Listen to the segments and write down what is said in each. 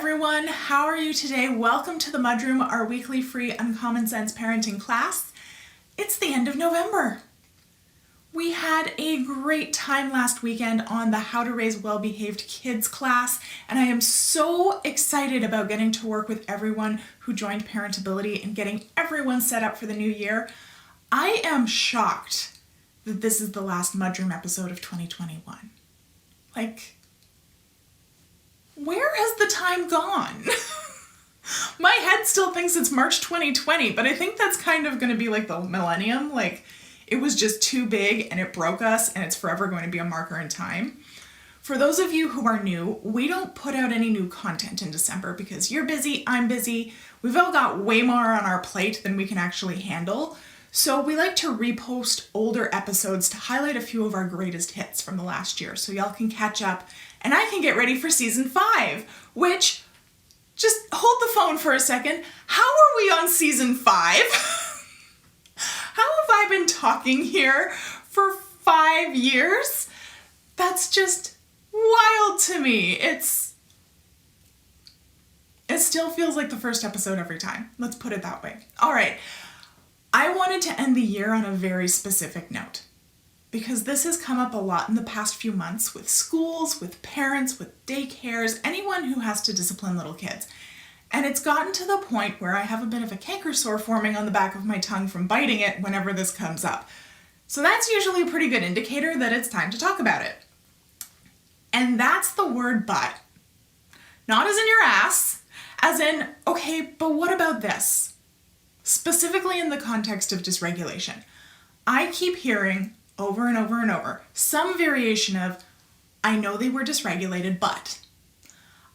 everyone, how are you today? Welcome to the MudRoom, our weekly free Uncommon Sense parenting class. It's the end of November. We had a great time last weekend on the How to Raise Well-Behaved Kids class, and I am so excited about getting to work with everyone who joined Parentability and getting everyone set up for the new year. I am shocked that this is the last MudRoom episode of 2021. Where has the time gone? My head still thinks it's March 2020, but I think that's kind of going to be like the millennium. It was just too big and it broke us and it's forever going to be a marker in time. For those of you who are new, we don't put out any new content in December because you're busy, I'm busy. We've all got way more on our plate than we can actually handle. So we like to repost older episodes to highlight a few of our greatest hits from the last year so y'all can catch up and I can get ready for season 5, which, just hold the phone for a second. How are we on season 5? How have I been talking here for 5 years? That's just wild to me. It still feels like the first episode every time. Let's put it that way. All right. I wanted to end the year on a very specific note because this has come up a lot in the past few months with schools, with parents, with daycares, anyone who has to discipline little kids. And it's gotten to the point where I have a bit of a canker sore forming on the back of my tongue from biting it whenever this comes up. So that's usually a pretty good indicator that it's time to talk about it. And that's the word but. Not as in your ass, as in, okay, but what about this? Specifically in the context of dysregulation. I keep hearing over and over and over some variation of, I know they were dysregulated, but.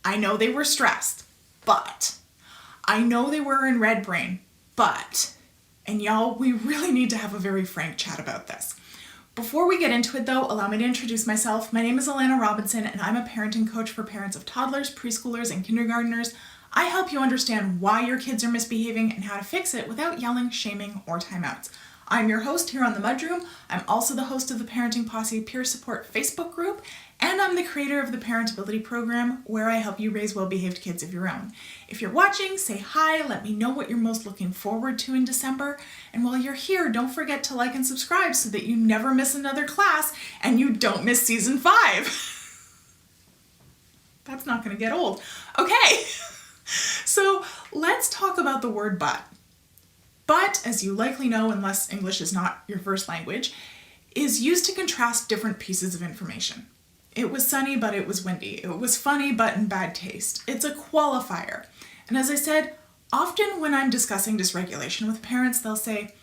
I know they were stressed, but. I know they were in red brain, but. And y'all, we really need to have a very frank chat about this. Before we get into it though, allow me to introduce myself. My name is Alana Robinson and I'm a parenting coach for parents of toddlers, preschoolers, and kindergartners. I help you understand why your kids are misbehaving and how to fix it without yelling, shaming, or timeouts. I'm your host here on the MudRoom. I'm also the host of the Parenting Posse Peer Support Facebook group, and I'm the creator of the Parentability program where I help you raise well-behaved kids of your own. If you're watching, say hi, let me know what you're most looking forward to in December, and while you're here, don't forget to like and subscribe so that you never miss another class and you don't miss season 5. That's not going to get old. Okay. So let's talk about the word but. But, as you likely know, unless English is not your first language, is used to contrast different pieces of information. It was sunny, but it was windy. It was funny, but in bad taste. It's a qualifier. And as I said, often when I'm discussing dysregulation with parents, they'll say,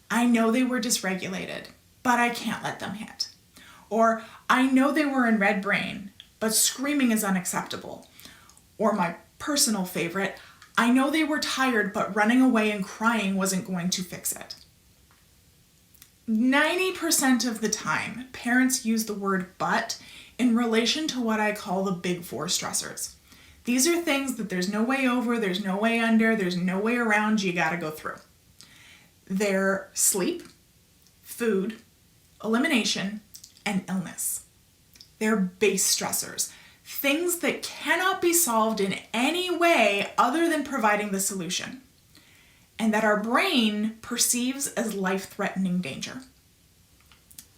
I know they were dysregulated, but I can't let them hit. Or, I know they were in red brain, but screaming is unacceptable. Or my personal favorite, I know they were tired, but running away and crying wasn't going to fix it. 90% of the time, parents use the word but in relation to what I call the big 4 stressors. These are things that there's no way over, there's no way under, there's no way around, you gotta go through. They're sleep, food, elimination, and illness. They're base stressors. Things that cannot be solved in any way other than providing the solution, and that our brain perceives as life-threatening danger.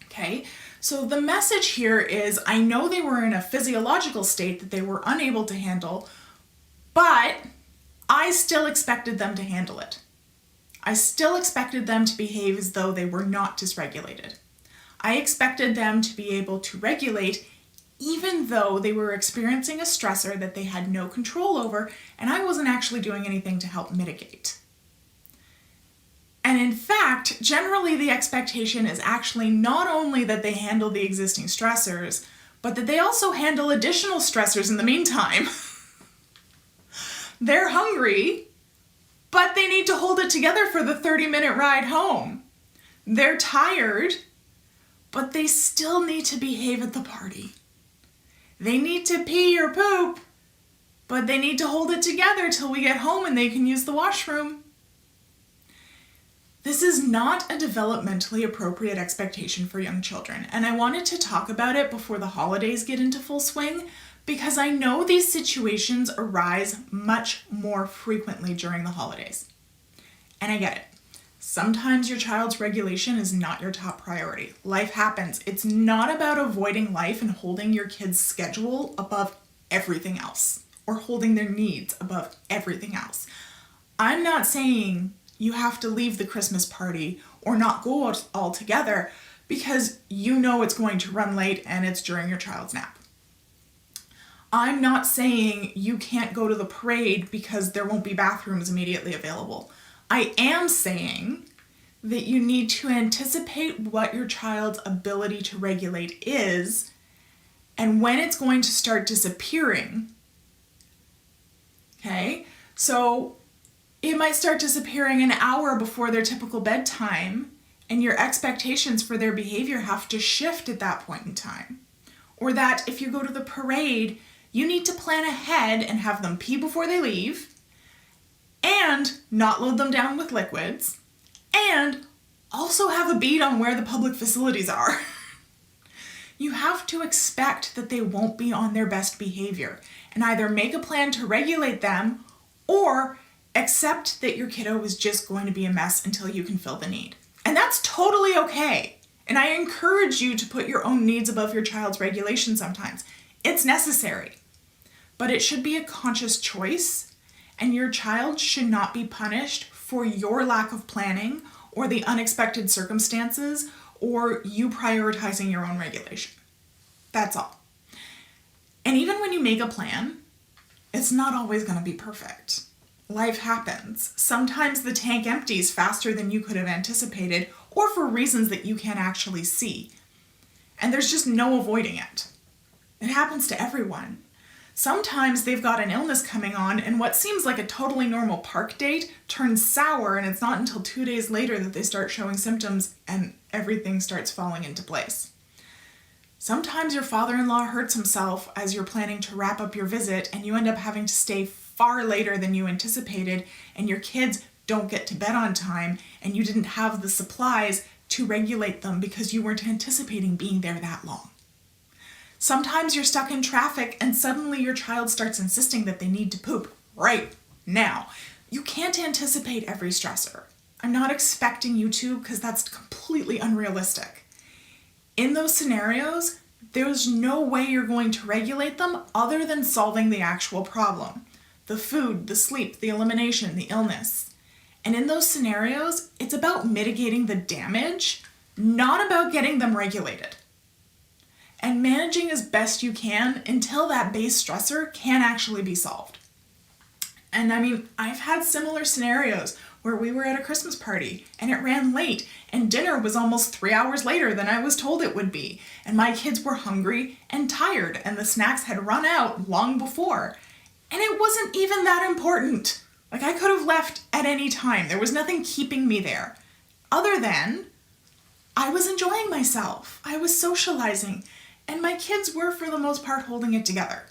Okay, so the message here is, I know they were in a physiological state that they were unable to handle, but I still expected them to handle it. I still expected them to behave as though they were not dysregulated. I expected them to be able to regulate even though they were experiencing a stressor that they had no control over and I wasn't actually doing anything to help mitigate. And in fact, generally the expectation is actually not only that they handle the existing stressors, but that they also handle additional stressors in the meantime. They're hungry, but they need to hold it together for the 30-minute ride home. They're tired, but they still need to behave at the party. They need to pee or poop, but they need to hold it together till we get home and they can use the washroom. This is not a developmentally appropriate expectation for young children, and I wanted to talk about it before the holidays get into full swing because I know these situations arise much more frequently during the holidays. And I get it. Sometimes your child's regulation is not your top priority. Life happens. It's not about avoiding life and holding your kid's schedule above everything else, or holding their needs above everything else. I'm not saying you have to leave the Christmas party or not go out altogether because you know it's going to run late and it's during your child's nap. I'm not saying you can't go to the parade because there won't be bathrooms immediately available. I am saying that you need to anticipate what your child's ability to regulate is and when it's going to start disappearing. Okay, so it might start disappearing an hour before their typical bedtime, and your expectations for their behavior have to shift at that point in time. Or that if you go to the parade, you need to plan ahead and have them pee before they leave, and not load them down with liquids, and also have a bead on where the public facilities are. You have to expect that they won't be on their best behavior and either make a plan to regulate them or accept that your kiddo is just going to be a mess until you can fill the need. And that's totally okay. And I encourage you to put your own needs above your child's regulation sometimes. It's necessary. But it should be a conscious choice, and your child should not be punished for your lack of planning or the unexpected circumstances or you prioritizing your own regulation. That's all. And even when you make a plan, it's not always going to be perfect. Life happens. Sometimes the tank empties faster than you could have anticipated or for reasons that you can't actually see. And there's just no avoiding it. It happens to everyone. Sometimes they've got an illness coming on and what seems like a totally normal park date turns sour, and it's not until 2 days later that they start showing symptoms and everything starts falling into place. Sometimes your father-in-law hurts himself as you're planning to wrap up your visit and you end up having to stay far later than you anticipated, and your kids don't get to bed on time and you didn't have the supplies to regulate them because you weren't anticipating being there that long. Sometimes you're stuck in traffic and suddenly your child starts insisting that they need to poop right now. You can't anticipate every stressor. I'm not expecting you to, because that's completely unrealistic. In those scenarios, there's no way you're going to regulate them other than solving the actual problem. The food, the sleep, the elimination, the illness. And in those scenarios, it's about mitigating the damage, not about getting them regulated. And managing as best you can until that base stressor can actually be solved. And I mean, I've had similar scenarios where we were at a Christmas party and it ran late and dinner was almost 3 hours later than I was told it would be. And my kids were hungry and tired and the snacks had run out long before. And it wasn't even that important. Like, I could have left at any time. There was nothing keeping me there other than I was enjoying myself. I was socializing. And my kids were, for the most part, holding it together.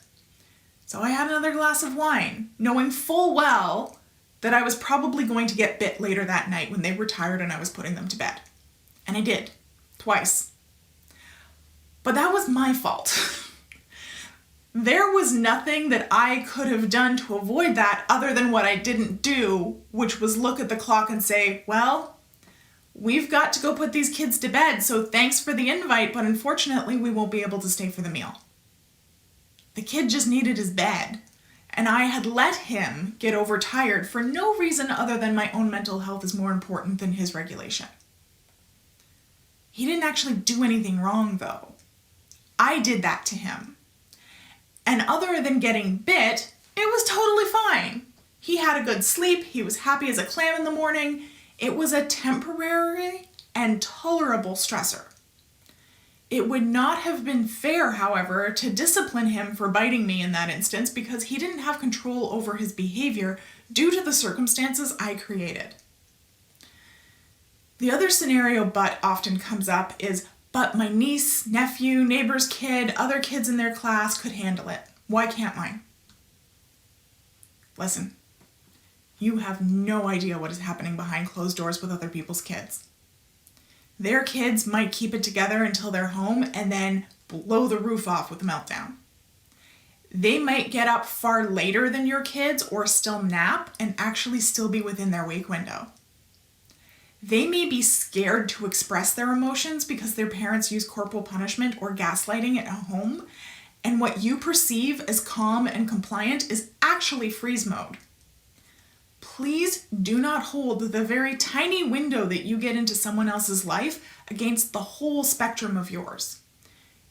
So I had another glass of wine, knowing full well that I was probably going to get bit later that night when they were tired and I was putting them to bed. And I did, twice. But that was my fault. There was nothing that I could have done to avoid that other than what I didn't do, which was look at the clock and say, well, we've got to go put these kids to bed, so thanks for the invite, but unfortunately we won't be able to stay for the meal. The kid just needed his bed, and I had let him get overtired for no reason other than my own mental health is more important than his regulation. He didn't actually do anything wrong, though. I did that to him. And other than getting bit, it was totally fine. He had a good sleep, he was happy as a clam in the morning. It was a temporary and tolerable stressor. It would not have been fair, however, to discipline him for biting me in that instance because he didn't have control over his behavior due to the circumstances I created. The other scenario but often comes up is, but my niece, nephew, neighbor's kid, other kids in their class could handle it. Why can't mine? Listen. You have no idea what is happening behind closed doors with other people's kids. Their kids might keep it together until they're home and then blow the roof off with a meltdown. They might get up far later than your kids or still nap and actually still be within their wake window. They may be scared to express their emotions because their parents use corporal punishment or gaslighting at home, and what you perceive as calm and compliant is actually freeze mode. Please do not hold the very tiny window that you get into someone else's life against the whole spectrum of yours.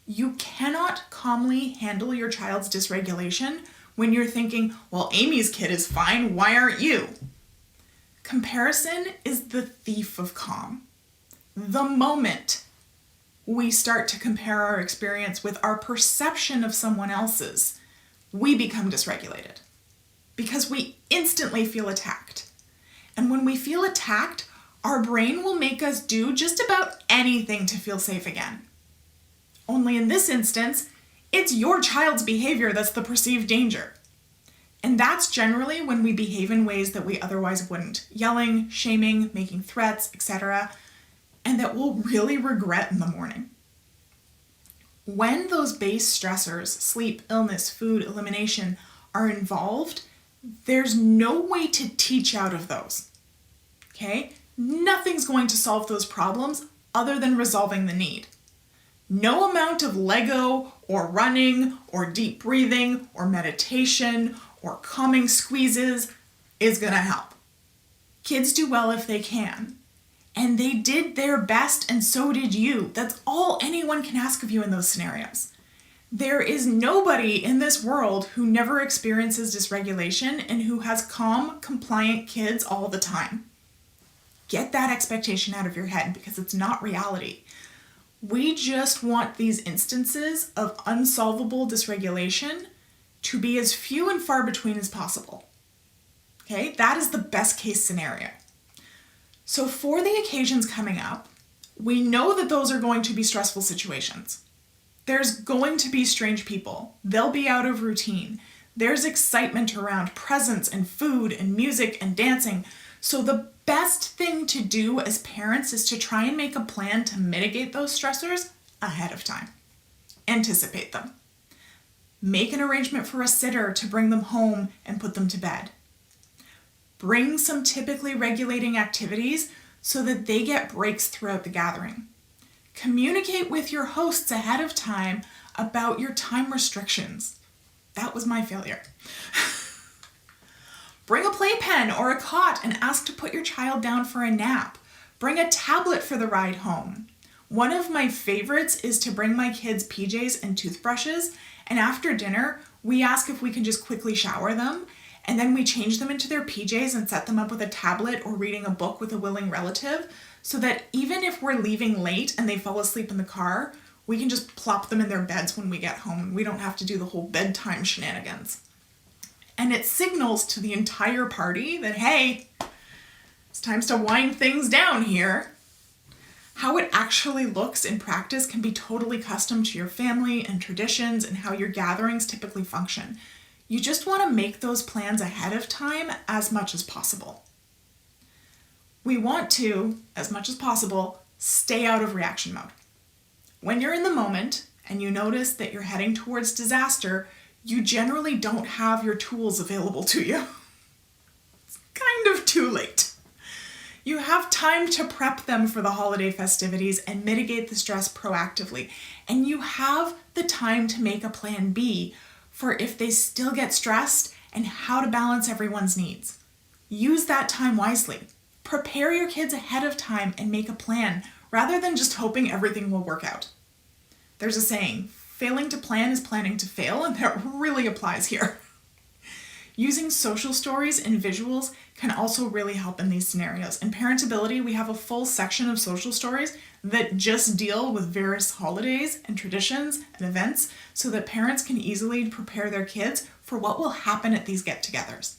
You cannot calmly handle your child's dysregulation when you're thinking, well, Amy's kid is fine, why aren't you? Comparison is the thief of calm. The moment we start to compare our experience with our perception of someone else's, we become dysregulated because we instantly feel attacked. And when we feel attacked, our brain will make us do just about anything to feel safe again. Only in this instance, it's your child's behavior that's the perceived danger. And that's generally when we behave in ways that we otherwise wouldn't. Yelling, shaming, making threats, etc. And that we'll really regret in the morning. When those base stressors, sleep, illness, food, elimination, are involved, there's no way to teach out of those. Okay? Nothing's going to solve those problems other than resolving the need. No amount of Lego or running or deep breathing or meditation or calming squeezes is going to help. Kids do well if they can. And they did their best, and so did you. That's all anyone can ask of you in those scenarios. There is nobody in this world who never experiences dysregulation and who has calm, compliant kids all the time. Get that expectation out of your head because it's not reality. We just want these instances of unsolvable dysregulation to be as few and far between as possible. Okay, that is the best case scenario. So for the occasions coming up, we know that those are going to be stressful situations. There's going to be strange people. They'll be out of routine. There's excitement around presents and food and music and dancing. So the best thing to do as parents is to try and make a plan to mitigate those stressors ahead of time. Anticipate them. Make an arrangement for a sitter to bring them home and put them to bed. Bring some typically regulating activities so that they get breaks throughout the gathering. Communicate with your hosts ahead of time about your time restrictions. That was my failure. Bring a playpen or a cot and ask to put your child down for a nap. Bring a tablet for the ride home. One of my favorites is to bring my kids PJs and toothbrushes, and after dinner, we ask if we can just quickly shower them, and then we change them into their PJs and set them up with a tablet or reading a book with a willing relative, so that even if we're leaving late and they fall asleep in the car, we can just plop them in their beds when we get home. We don't have to do the whole bedtime shenanigans. And it signals to the entire party that, hey, it's time to wind things down here. How it actually looks in practice can be totally custom to your family and traditions and how your gatherings typically function. You just want to make those plans ahead of time as much as possible. We want to, as much as possible, stay out of reaction mode. When you're in the moment and you notice that you're heading towards disaster, you generally don't have your tools available to you. It's kind of too late. You have time to prep them for the holiday festivities and mitigate the stress proactively. And you have the time to make a plan B for if they still get stressed and how to balance everyone's needs. Use that time wisely. Prepare your kids ahead of time and make a plan rather than just hoping everything will work out. There's a saying, failing to plan is planning to fail, and that really applies here. Using social stories and visuals can also really help in these scenarios. In Parentability, we have a full section of social stories that just deal with various holidays and traditions and events so that parents can easily prepare their kids for what will happen at these get-togethers.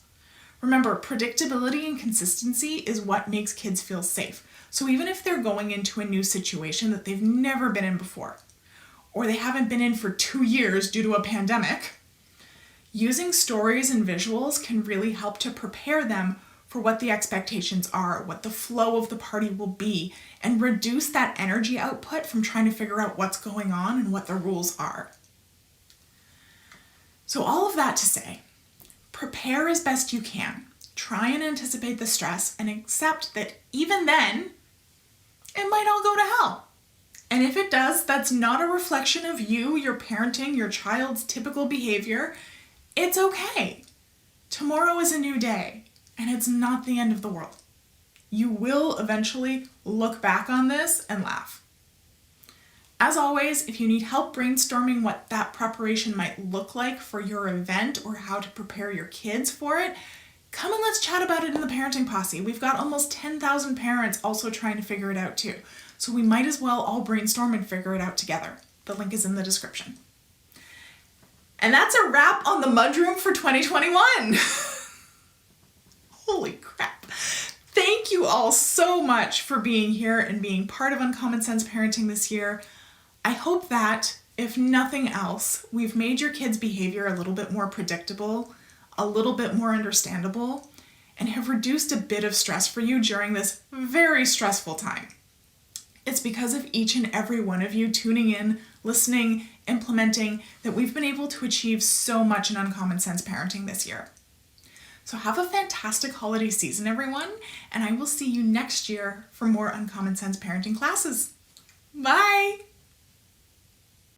Remember, predictability and consistency is what makes kids feel safe. So even if they're going into a new situation that they've never been in before, or they haven't been in for 2 years due to a pandemic, using stories and visuals can really help to prepare them for what the expectations are, what the flow of the party will be, and reduce that energy output from trying to figure out what's going on and what the rules are. So all of that to say, prepare as best you can. Try and anticipate the stress and accept that even then, it might all go to hell. And if it does, that's not a reflection of you, your parenting, your child's typical behavior. It's okay. Tomorrow is a new day, and it's not the end of the world. You will eventually look back on this and laugh. As always, if you need help brainstorming what that preparation might look like for your event or how to prepare your kids for it, come and let's chat about it in the Parenting Posse. We've got almost 10,000 parents also trying to figure it out too. So we might as well all brainstorm and figure it out together. The link is in the description. And that's a wrap on the MudRoom for 2021. Holy crap. Thank you all so much for being here and being part of Uncommon Sense Parenting this year. I hope that, if nothing else, we've made your kids' behavior a little bit more predictable, a little bit more understandable, and have reduced a bit of stress for you during this very stressful time. It's because of each and every one of you tuning in, listening, implementing, that we've been able to achieve so much in Uncommon Sense Parenting this year. So have a fantastic holiday season, everyone, and I will see you next year for more Uncommon Sense Parenting classes. Bye!